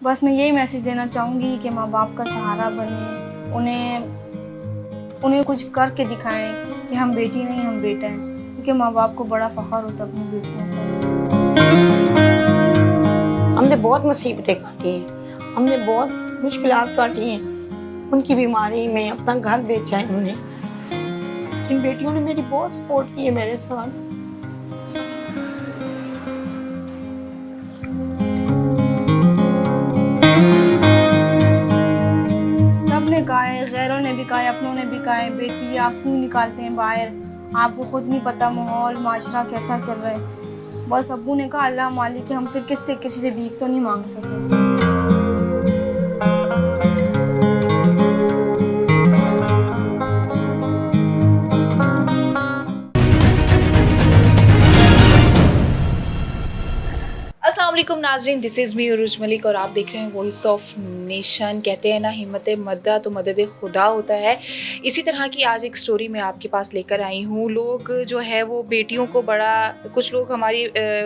बस मैं यही मैसेज देना चाहूँगी कि माँ बाप का सहारा बने, उन्हें कुछ करके दिखाएं कि हम बेटी नहीं हम बेटा हैं, क्योंकि माँ बाप को बड़ा फ़ख्र होता है अपनी बेटियों पर। हमने बहुत मुसीबतें काटी हैं, हमने बहुत मुश्किलात काटी हैं। उनकी बीमारी में अपना घर बेचा है हमने। इन बेटियों ने मेरी बहुत सपोर्ट की है मेरे साथ। सबने कहा है, गैरों ने भी कहा है, अपनों ने भी कहा है, बेटी आप क्यों निकालते हैं बाहर, आपको खुद नहीं पता माहौल माशरा कैसा चल रहा है। बस अब्बू ने कहा अल्लाह मालिक है, हम फिर किसी से भीख तो नहीं मांग सकते। अस्सलाम वालेकुम नाजरीन, दिस इज़ मी उरुज मलिक और आप देख रहे हैं वॉइस ऑफ नेशन। कहते हैं ना, हिम्मत मदद तो मदद खुदा होता है। इसी तरह की आज एक स्टोरी मैं आपके पास लेकर आई हूँ। लोग जो है वो बेटियों को बड़ा, कुछ लोग हमारी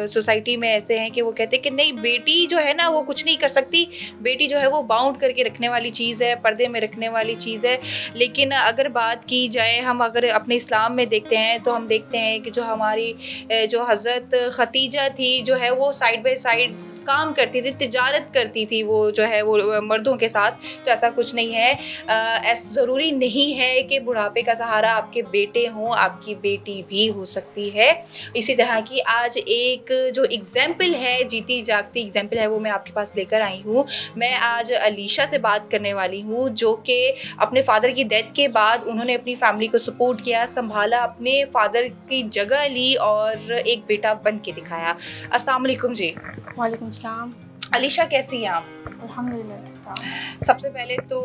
सोसाइटी में ऐसे हैं कि वो कहते हैं कि नहीं, बेटी जो है ना वो कुछ नहीं कर सकती, बेटी जो है वो बाउंड करके रखने वाली चीज़ है, पर्दे में रखने वाली चीज़ है। लेकिन अगर बात की जाए, हम अगर अपने इस्लाम में देखते हैं तो हम देखते हैं कि जो हमारी जो हज़रत खतीजा थी, जो है वो साइड बाय साइड काम करती थी, तिजारत करती थी वो जो है वो मर्दों के साथ। तो ऐसा कुछ नहीं है। ऐसा ज़रूरी नहीं है कि बुढ़ापे का सहारा आपके बेटे हों, आपकी बेटी भी हो सकती है। इसी तरह की आज एक जो एग्जाम्पल है, जीती जागती एग्जाम्पल है, वो मैं आपके पास लेकर आई हूँ। मैं आज अलीशा से बात करने वाली हूँ, जो कि अपने फादर की डेथ के बाद उन्होंने अपनी फैमिली को सपोर्ट किया, संभाला, अपने फादर की जगह ली और एक बेटा बन के दिखाया। अस्सलाम वालेकुम जी। वालेकुम सलाम। अलीशा, कैसी हैं आप? अल्हम्दुलिल्लाह ठीक। सबसे पहले तो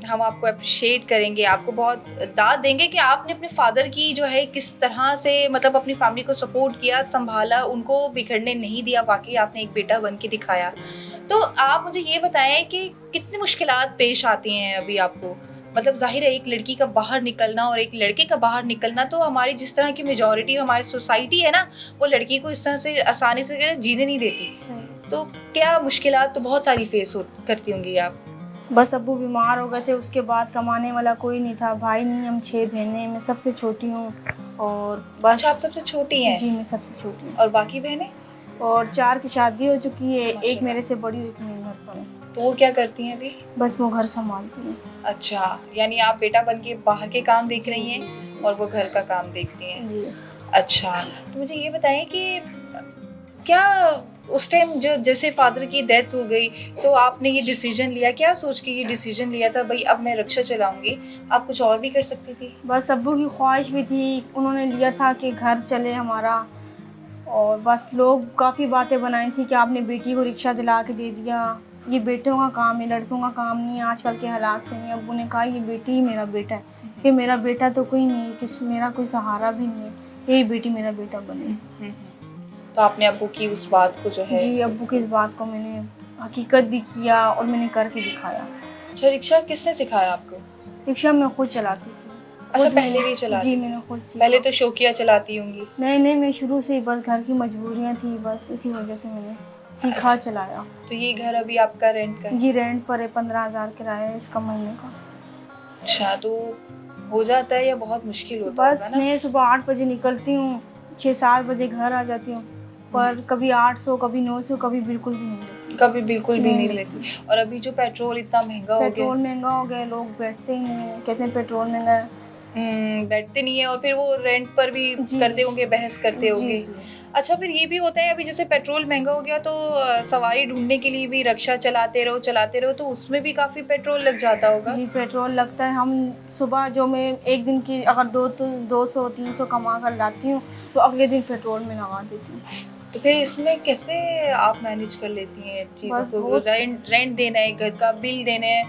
हम आपको अप्रिशिएट करेंगे, आपको बहुत दाद देंगे कि आपने अपने फादर की जो है किस तरह से मतलब अपनी फैमिली को सपोर्ट किया, संभाला, उनको बिगड़ने नहीं दिया। वाकई आपने एक बेटा बन के दिखाया। तो आप मुझे ये बताएं कि कितनी मुश्किलात पेश आती हैं अभी आपको? मतलब जाहिर है, एक लड़की का बाहर निकलना और एक लड़के का बाहर निकलना, तो हमारी जिस तरह की मेजॉरिटी हमारी सोसाइटी है ना, वो लड़की को इस तरह से आसानी से जीने नहीं देती। तो क्या मुश्किलात तो बहुत सारी फेस करती होंगी आप? बस अब्बू बीमार हो गए थे, उसके बाद कमाने वाला कोई नहीं था, भाई नहीं, हम 6 बहनें, मैं सबसे छोटी हूँ और बस। अच्छा, आप सबसे छोटी हैं? जी, मैं सबसे छोटी हूँ। और बाकी बहनें? और 4 की शादी हो चुकी है, एक माशाल्लाह। मेरे से बड़ी, एक मेरे घर पर है। तो वो क्या करती हैं अभी? बस वो घर संभालती हैं। अच्छा, यानी आप बेटा बन के बाहर के काम देख रही हैं और वो घर का काम देखती हैं। जी। अच्छा, तो मुझे ये बताएं कि क्या उस टाइम जो जैसे फादर की डेथ हो गई, तो आपने ये डिसीजन लिया, क्या सोच के ये डिसीजन लिया था भाई अब मैं रिक्शा चलाऊंगी? आप कुछ और भी कर सकती थी। बस अब्बू की ख्वाहिश भी थी, उन्होंने लिया था कि घर चले हमारा, और बस लोग काफ़ी बातें बनाई थी कि आपने बेटी को रिक्शा दिला के दे दिया, ये बेटों का काम है, लड़कों का काम नहीं है, आजकल के हालात से नहीं। अब्बू ने कहा ये बेटी ही मेरा बेटा है, कि मेरा बेटा तो कोई नहीं है, मेरा कोई सहारा भी नहीं है, यही बेटी मेरा बेटा बने। तो आपने अब्बू की उस बात को जो है? जी, अब्बू की इस बात को मैंने हकीकत भी किया और मैंने करके दिखाया। अच्छा, रिक्शा किसने सिखाया आपको? रिक्शा मैं खुद चलाती थी। अच्छा, पहले भी चलाती जी, थी? मैंने खुद सीखा। पहले तो शौकिया चलाती होंगी। नहीं, मैं शुरू से ही बस घर की मजबूरियाँ थी, बस इसी वजह से मैंने सीखा। अच्छा। चलाया। तो ये घर अभी आपका रेंट का है? जी, रेंट पर है, 15,000 किराया है इसका महीने का। अच्छा, तो हो जाता है या बहुत मुश्किल होता बस होगा ना? मैं सुबह 8 बजे निकलती हूँ, 6-7 बजे घर आ जाती हूँ, पर कभी 800, कभी 900, कभी बिल्कुल भी नहीं लेती। कभी बिल्कुल भी नहीं नहीं। लेती। और अभी जो पेट्रोल इतना महंगा हो गया, पेट्रोल महंगा हो गया, लोग बैठते ही नहीं हैं, कहते हैं पेट्रोल महंगा है। बैठते नहीं है और फिर वो रेंट पर भी जी। करते होंगे, बहस करते जी, होंगे। जी। अच्छा, फिर ये भी होता है अभी जैसे पेट्रोल महंगा हो गया तो सवारी ढूंढने के लिए भी रिक्शा चलाते रहो तो उसमें भी काफ़ी पेट्रोल लग जाता होगा। जी, पेट्रोल लगता है। हम सुबह जो मैं एक दिन की अगर 200-300 कमा कर लाती हूँ, तो अगले दिन पेट्रोल में लगा देती हूँ। तो फिर इसमें कैसे आप मैनेज कर लेती हैं चीज़ों बस को? बहुत। रेंट देना है, घर का बिल देना है,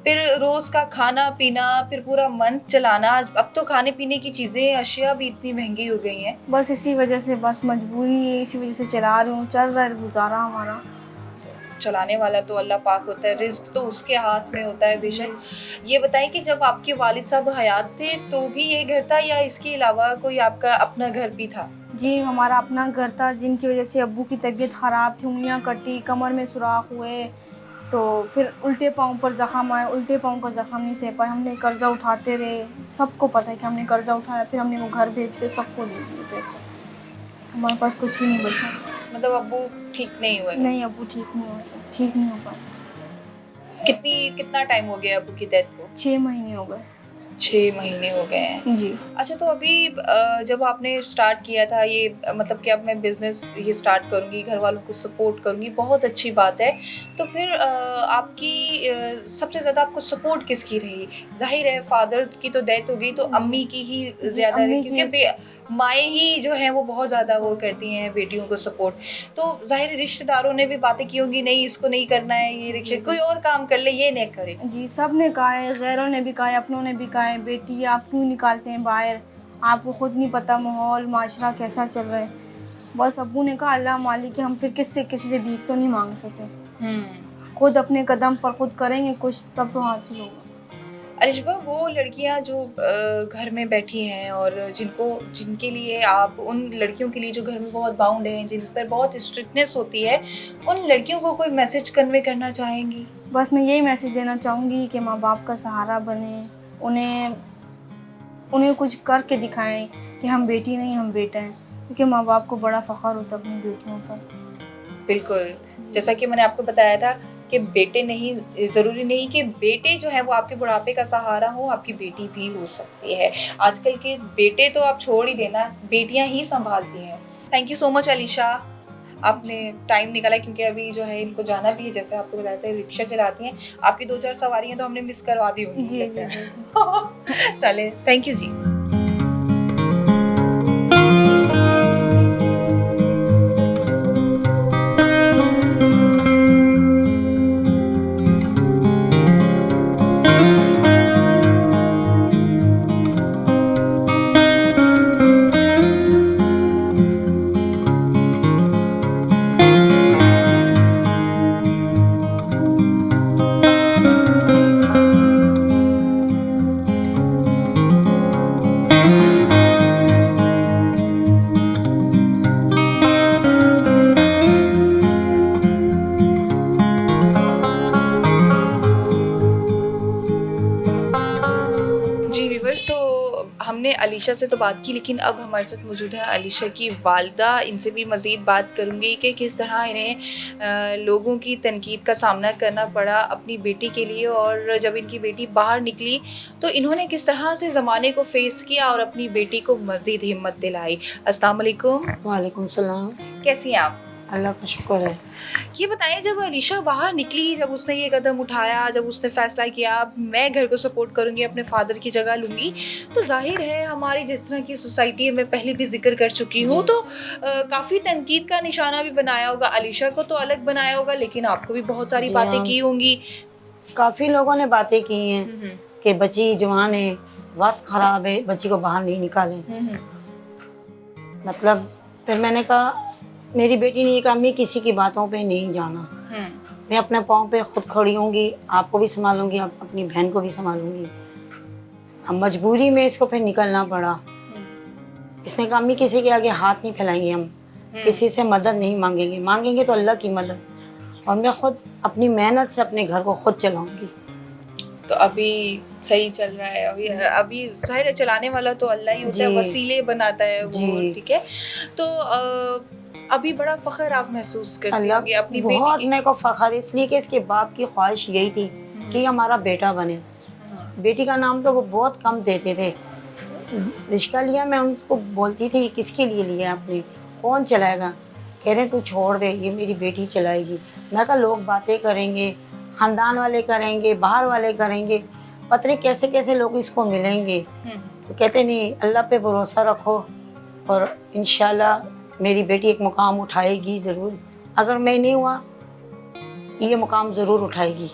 फिर रोज़ का खाना पीना, फिर पूरा मंथ चलाना। अब तो खाने पीने की चीज़ें, अशिया भी इतनी महंगी हो गई हैं। बस इसी वजह से, बस मजबूरी है, इसी वजह से चला रही हूँ, चल रहा है गुजारा हमारा। चलाने वाला तो अल्लाह पाक होता है, रिज़्क तो उसके हाथ में होता है बेशक। ये बताएं कि जब आपके वालिद साहब हयात थे तो भी ये घर था या इसके अलावा कोई आपका अपना घर भी था? जी हमारा अपना घर था, जिनकी वजह से अब्बू की तबीयत ख़राब थी, उंगलियां कटी, कमर में सुराख हुए, तो फिर उल्टे पाँव पर ज़ख़म आए, उल्टे पाँव का ज़ख़म नहीं सह पाए, हमने कर्ज़ा उठाते रहे। सबको पता है कि हमने कर्ज़ा उठाया, फिर हमने वो घर बेच के सबको दे दिए पैसे, हमारे पास कुछ भी नहीं बचा। मतलब अब्बू ठीक नहीं हुए? नहीं, अब्बू ठीक नहीं होते, ठीक नहीं हो पाए। कितना टाइम हो गया अब्बू की डेथ को? 6 महीने हो गए। 6 महीने हो गए हैं। जी। अच्छा, तो अभी जब आपने स्टार्ट किया था ये मतलब कि अब मैं बिज़नेस ये स्टार्ट करूँगी, घर वालों को सपोर्ट करूँगी, बहुत अच्छी बात है। तो फिर आपकी सबसे ज़्यादा आपको सपोर्ट किसकी रही? ज़ाहिर है फादर की तो डेथ हो गई, तो जी। अम्मी की ही जी, ज़्यादा रही, अम्मी क्योंकि की। माएँ ही जो हैं वो बहुत ज़्यादा वो करती हैं बेटियों को सपोर्ट। तो ज़ाहिर है रिश्तेदारों ने भी बातें की होंगी, नहीं इसको नहीं करना है, ये रिक्शा जी। कोई और काम कर ले, ये नहीं करे। जी, सब ने कहा है, गैरों ने भी कहा है, अपनों ने भी कहा है, बेटी आप क्यों निकालते हैं बाहर, आपको खुद नहीं पता माहौल माशरा कैसा चल रहा है। बस अब्बू ने कहा अल्लाह मालिक है, हम फिर किसी से भीख तो नहीं मांग सके, खुद अपने कदम पर खुद करेंगे कुछ, तब तो हासिल होगा। अलिशबा, वो लड़कियां जो घर में बैठी हैं और जिनके लिए आप, उन लड़कियों के लिए जो घर में बहुत बाउंड हैं, जिन पर बहुत स्ट्रिक्टनेस होती है, उन लड़कियों को कोई मैसेज कन्वे करना चाहेंगी? बस मैं यही मैसेज देना चाहूँगी कि माँ बाप का सहारा बने, उन्हें उन्हें कुछ करके दिखाएं कि हम बेटी नहीं हम बेटा हैं, क्योंकि माँ बाप को बड़ा फ़ख्र होता है अपनी बेटियों पर। बिल्कुल, जैसा कि मैंने आपको बताया था कि बेटे नहीं, ज़रूरी नहीं कि बेटे जो हैं वो आपके बुढ़ापे का सहारा हो, आपकी बेटी भी हो सकती है। आजकल के बेटे तो आप छोड़ ही देना, बेटियां ही संभालती हैं। Thank you so much Alisha, आपने टाइम निकाला, क्योंकि अभी जो है इनको जाना भी है, जैसे आपको बताया था रिक्शा चलाती हैं। आपकी 2-4 सवारियां तो हमने मिस करवा दी होंगी। जी जी जी। चलिए, थैंक यू जी। जी व्यूवर्स, तो हमने अलीशा से तो बात की, लेकिन अब हमारे साथ मौजूद है अलीशा की वालिदा। इनसे भी मज़ीद बात करूँगी कि किस तरह इन्हें लोगों की तनकीद का सामना करना पड़ा अपनी बेटी के लिए, और जब इनकी बेटी बाहर निकली तो इन्होंने किस तरह से ज़माने को फ़ेस किया और अपनी बेटी को मज़ीद हिम्मत दिलाई। अस्सलाम वालेकुम। वालेकुम सलाम। कैसी हैं आप? अल्लाह का शुक्र है। ये बताएं, जब अलीशा बाहर निकली, जब उसने ये कदम उठाया, जब उसने फ़ैसला किया मैं घर को सपोर्ट करूंगी, अपने फादर की जगह लूँगी, तो जाहिर है हमारी जिस तरह की सोसाइटी है, मैं पहले भी जिक्र कर चुकी हूँ, तो काफ़ी तनकीद का निशाना भी बनाया होगा। अलीशा को तो अलग बनाया होगा, लेकिन आपको भी बहुत सारी जी बातें हाँ। की होंगी। काफ़ी लोगों ने बातें की हैं कि बच्ची जवान है, वक्त ख़राब है, बच्ची को बाहर नहीं निकालें। मतलब फिर मैंने कहा, मेरी बेटी ने कहा मैं किसी की बातों पे नहीं जाना, मैं अपने पाँव पे खुद खड़ी होंगी, आपको भी संभालूंगी, अपनी बहन को भी संभालूंगी। अब मजबूरी में इसको फिर निकलना पड़ा। इसने कहा अम्मी किसी के आगे हाथ नहीं फैलाएंगे, हम किसी से मदद नहीं मांगेंगे, मांगेंगे तो अल्लाह की मदद, और मैं खुद अपनी मेहनत से अपने घर को खुद चलाऊंगी। तो अभी सही चल रहा है। अभी जाहिर है चलाने वाला तो अल्लाह ही होता है, जी। वसीले बनाता है वो, जी। ठीक है। तो अभी बड़ा फ़ख्र आप महसूस करती अल्लाह होंगी अपनी बहुत बेटी मेरे को फ़ख्र, इसलिए कि इसके बाप की ख्वाहिश यही थी कि हमारा बेटा बने। बेटी का नाम तो वो बहुत कम देते थे। रिश्ता लिया, मैं उनको बोलती थी किसके लिए लिया आपने, कौन चलाएगा, कह रहे तू छोड़ दे, ये मेरी बेटी चलाएगी। मैं कहा लोग बातें करेंगे, ख़ानदान वाले करेंगे, बाहर वाले करेंगे, पता नहीं कैसे कैसे लोग इसको मिलेंगे। तो कहते नहीं, अल्लाह पे भरोसा रखो और इंशाल्लाह मेरी बेटी एक मुकाम उठाएगी ज़रूर। अगर मैं नहीं हुआ, ये मुकाम ज़रूर उठाएगी।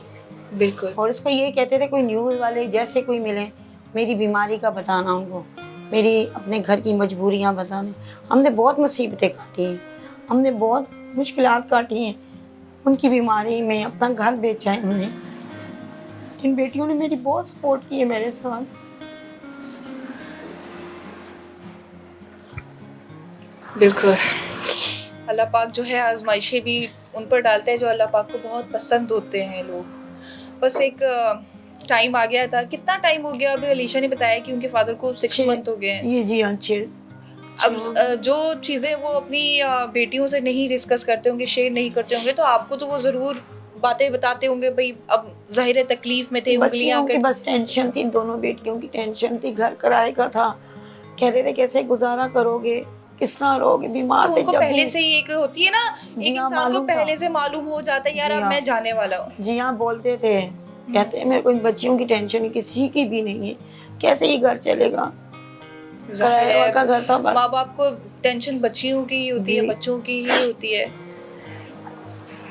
बिल्कुल। और इसको ये कहते थे कोई न्यूज़ वाले जैसे कोई मिले, मेरी बीमारी का बताना उनको, मेरी अपने घर की मजबूरियाँ बताना। हमने बहुत मुसीबतें काटी हैं, हमने बहुत मुश्किलात काटी हैं। उनकी बीमारी में अपना घर बेचा है हमने। इन बेटियों ने मेरी बहुत सपोर्ट की है मेरे साथ। बिल्कुल। अल्लाह पाक जो है आजमाइशें भी उन पर डालते हैं जो अल्लाह पाक को बहुत पसंद होते हैं लोग। बस एक टाइम आ गया था, कितना टाइम हो गया अभी अलीशा ने बताया कि उनके फादर को 6 मंथ हो गए हैं। ये जी हाँ 6। अब जो चीज़ें वो अपनी बेटियों से नहीं डिस्कस करते होंगे, शेयर नहीं करते होंगे, तो आपको तो वो ज़रूर बातें बताते होंगे भाई। अब ज़ाहिर है तकलीफ में थे, उंगलियां बच्चियों की बस टेंशन थी, दोनों बेटियों की टेंशन थी, घर किराए का था, कह रहे थे कैसे गुजारा करोगे, किस तरह रहोगे, बीमार तो थे उनको जब पहले भी। से ही एक होती है ना, जी एक हाँ, इंसान को मालूम था। पहले से मालूम हो जाता है यार जी अब हाँ। मैं जाने वाला हूँ। जी हाँ, बोलते थे, कहते हैं मेरे को इन बच्चियों की टेंशन है, किसी की भी नहीं है, कैसे ही घर चलेगा, जाहिर किराए है का घर था माँ बस। बाप को टेंशन बच्चियों की ही होती है, जी। बच्चों की ही होती है।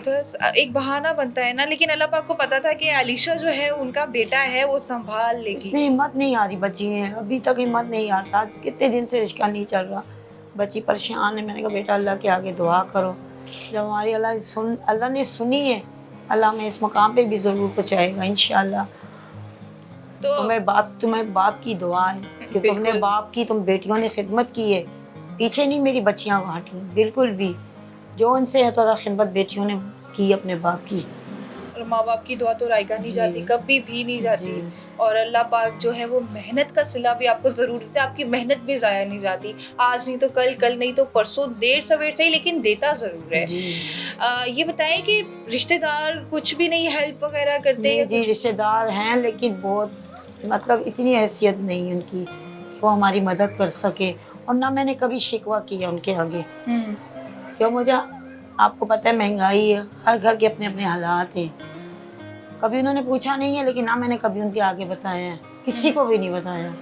बस एक बहाना बनता है ना, लेकिन अल्लाह पाक को पता था कि अलीशा जो है उनका बेटा है, वो संभाल लेगी। इसमें हिम्मत नहीं आ रही बच्ची ने, अभी तक हिम्मत नहीं आता, कितने दिन से रिश्ता नहीं चल रहा, बच्ची परेशान है। मैंने कहा बेटा अल्लाह के आगे दुआ करो, जब हमारी अल्लाह ने सुनी है, अल्लाह हमें इस मकाम पे भी ज़रूर पहुँचाएगा इंशाल्लाह। तो तुम्हें बाप की दुआ है कि तुमने बिल्कुल। बाप की, तुम बेटियों ने खिदमत की है, पीछे नहीं मेरी बच्चियां हटी बिल्कुल भी, जो उनसे है तो खिदमत बेटियों ने की अपने बाप की। और माँ बाप की दुआ तो रायगा नहीं जी। जाती, कभी भी नहीं जाती। जी। और अल्लाह पाक जो है वो मेहनत का सिला भी आपको ज़रूर देता है, आपकी मेहनत भी ज़ाया नहीं जाती। आज नहीं तो कल, कल नहीं तो परसों, देर सवेर से ही लेकिन देता ज़रूर है। जी ये बताएं कि रिश्तेदार कुछ भी नहीं हेल्प वगैरह करते नहीं हैं जी, रिश्तेदार हैं लेकिन बहुत मतलब इतनी हैसियत नहीं है उनकी कि वो हमारी मदद कर सके, और ना मैंने कभी शिकवा किया उनके आगे। क्यों, मुझे आपको पता है महंगाई है, हर घर के अपने अपने हालात हैं, कभी उन्होंने पूछा नहीं है, लेकिन ना मैंने कभी उनके आगे बताया है, किसी को भी नहीं बताया।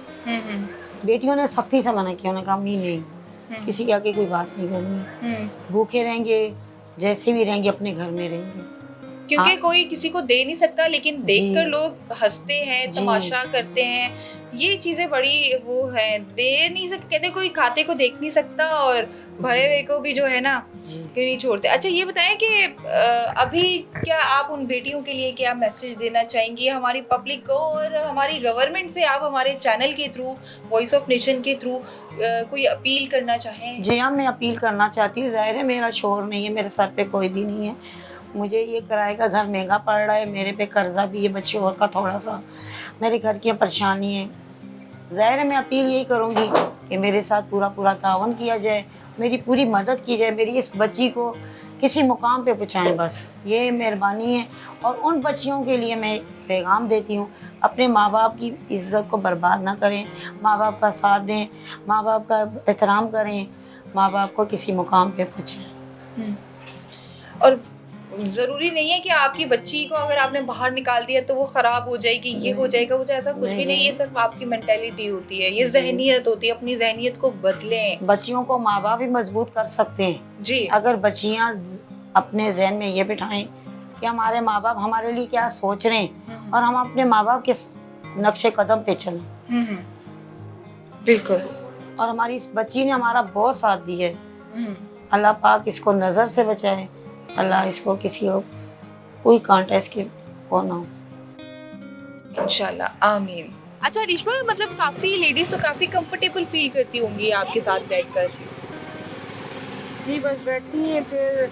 बेटियों ने सख्ती से मना किया, उन्होंने कहा मी नहीं, किसी के आगे कोई बात नहीं करनी, भूखे रहेंगे, जैसे भी रहेंगे अपने घर में रहेंगे। क्योंकि हाँ। कोई किसी को दे नहीं सकता, लेकिन देखकर जी। लोग हंसते हैं, जी। तमाशा करते हैं। ये चीजें बड़ी वो है, दे नहीं सकते, कहते कोई खाते को देख नहीं सकता और भरे हुए को भी जो है ना जी। क्यों नहीं छोड़ते। अच्छा ये बताएं कि अभी क्या आप उन बेटियों के लिए क्या मैसेज देना चाहेंगी हमारी पब्लिक को और हमारी गवर्नमेंट से? आप हमारे चैनल के थ्रू, वॉइस ऑफ नेशन के थ्रू कोई अपील करना चाहें? जी हाँ, मैं अपील करना चाहती हूँ। ज़ाहिर है मेरा शोहर नहीं है, मेरे सर पे कोई भी नहीं है, मुझे ये किराए का घर महंगा पड़ रहा है, मेरे पे कर्जा भी है बच्चे और का थोड़ा सा, मेरे घर की परेशानी है। ज़ाहिर है मैं अपील यही करूँगी कि मेरे साथ पूरा तावन किया जाए, मेरी पूरी मदद की जाए, मेरी इस बच्ची को किसी मुकाम पे पहुँचाएं, बस ये मेहरबानी है। और उन बच्चियों के लिए मैं पैगाम देती हूँ, अपने माँ बाप की इज़्ज़त को बर्बाद ना करें, माँ बाप का साथ दें, माँ बाप का एहतराम करें, माँ बाप को किसी मुकाम पे पहुँचाएं। और ज़रूरी नहीं है कि आपकी बच्ची को अगर आपने बाहर निकाल दिया तो वो ख़राब हो जाएगी, ये हो जाएगा, वो ऐसा कुछ भी नहीं है। सिर्फ आपकी मेंटालिटी होती है, ये ज़हनियत होती है, अपनी ज़हनियत को बदलें। बच्चियों को माँ बाप भी मजबूत कर सकते हैं जी। अगर बच्चियाँ अपने जहन में ये बिठाएं कि हमारे माँ बाप हमारे लिए क्या सोच रहे हैं और हम अपने माँ बाप के नक्शे कदम पे चलें। बिल्कुल। और हमारी इस बच्ची ने हमारा बहुत साथ दिया है, अल्लाह पाक इसको नज़र से बचाए, अल्लाह इसको किसी को कोई कांटा इसके वो ना हो। इंशाल्लाह, आमीन। अच्छा रिश्मा, मतलब काफ़ी लेडीज़ तो काफ़ी कंफर्टेबल फील करती होंगी आपके साथ बैठकर। जी बस बैठती हैं, फिर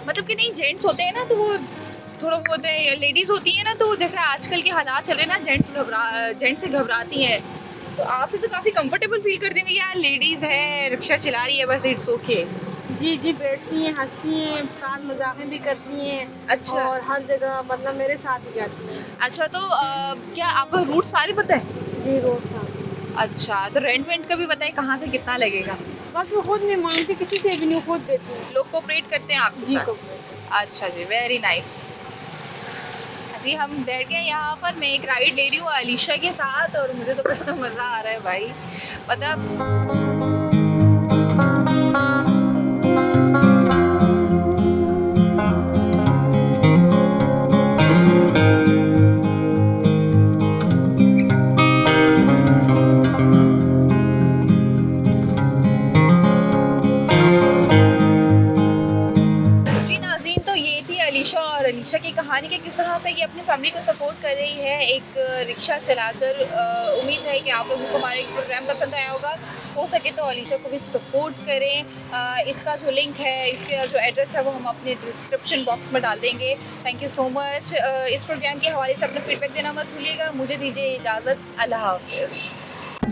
मतलब कि नहीं, जेंट्स होते हैं ना तो वो थोड़ा बहुत, लेडीज़ होती है ना तो जैसे आजकल के हालात चल रहे हैं ना, जेंट्स से घबराती हैं, तो आपसे तो काफ़ी कंफर्टेबल फील कर देंगे यार, लेडीज़ है, रिक्शा चला रही है, बस इट्स ओके। जी जी बैठती हैं, हंसती हैं, साथ मजाकें भी करती हैं। अच्छा। और हर जगह मतलब मेरे साथ ही जाती हैं। अच्छा तो क्या आपको रूट सारे पता है? जी रोड साथ। अच्छा तो रेंट का भी बताए कहाँ से कितना लगेगा? बस वो खुद नहीं मांगती, किसी से भी नहीं, खुद देती हैं। लोग कोऑपरेट करते हैं आपके जी साथ? को अच्छा जी, वेरी नाइस। जी हम बैठ गए यहाँ पर, मैं एक राइड ले रही हूँ अलीशा के साथ और मुझे तो बड़ा मज़ा आ रहा है भाई। मतलब अलीशा की कहानी कि किस तरह से ये अपनी फैमिली को सपोर्ट कर रही है एक रिक्शा चलाकर। उम्मीद है कि आप लोगों को हमारा एक प्रोग्राम पसंद आया होगा। हो सके तो अलीशा को भी सपोर्ट करें। इसका जो लिंक है, इसका जो एड्रेस है वो हम अपने डिस्क्रिप्शन बॉक्स में डाल देंगे। Thank you so much. इस प्रोग्राम के हवाले से अपना फीडबैक देना मत भूलिएगा। मुझे दीजिए इजाज़त। अल्लाह हाफ़िज़।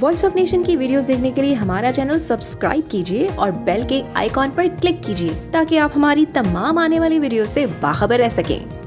वॉइस ऑफ नेशन की वीडियोस देखने के लिए हमारा चैनल सब्सक्राइब कीजिए और बेल के आइकॉन पर क्लिक कीजिए ताकि आप हमारी तमाम आने वाली वीडियो से बाखबर रह सकें।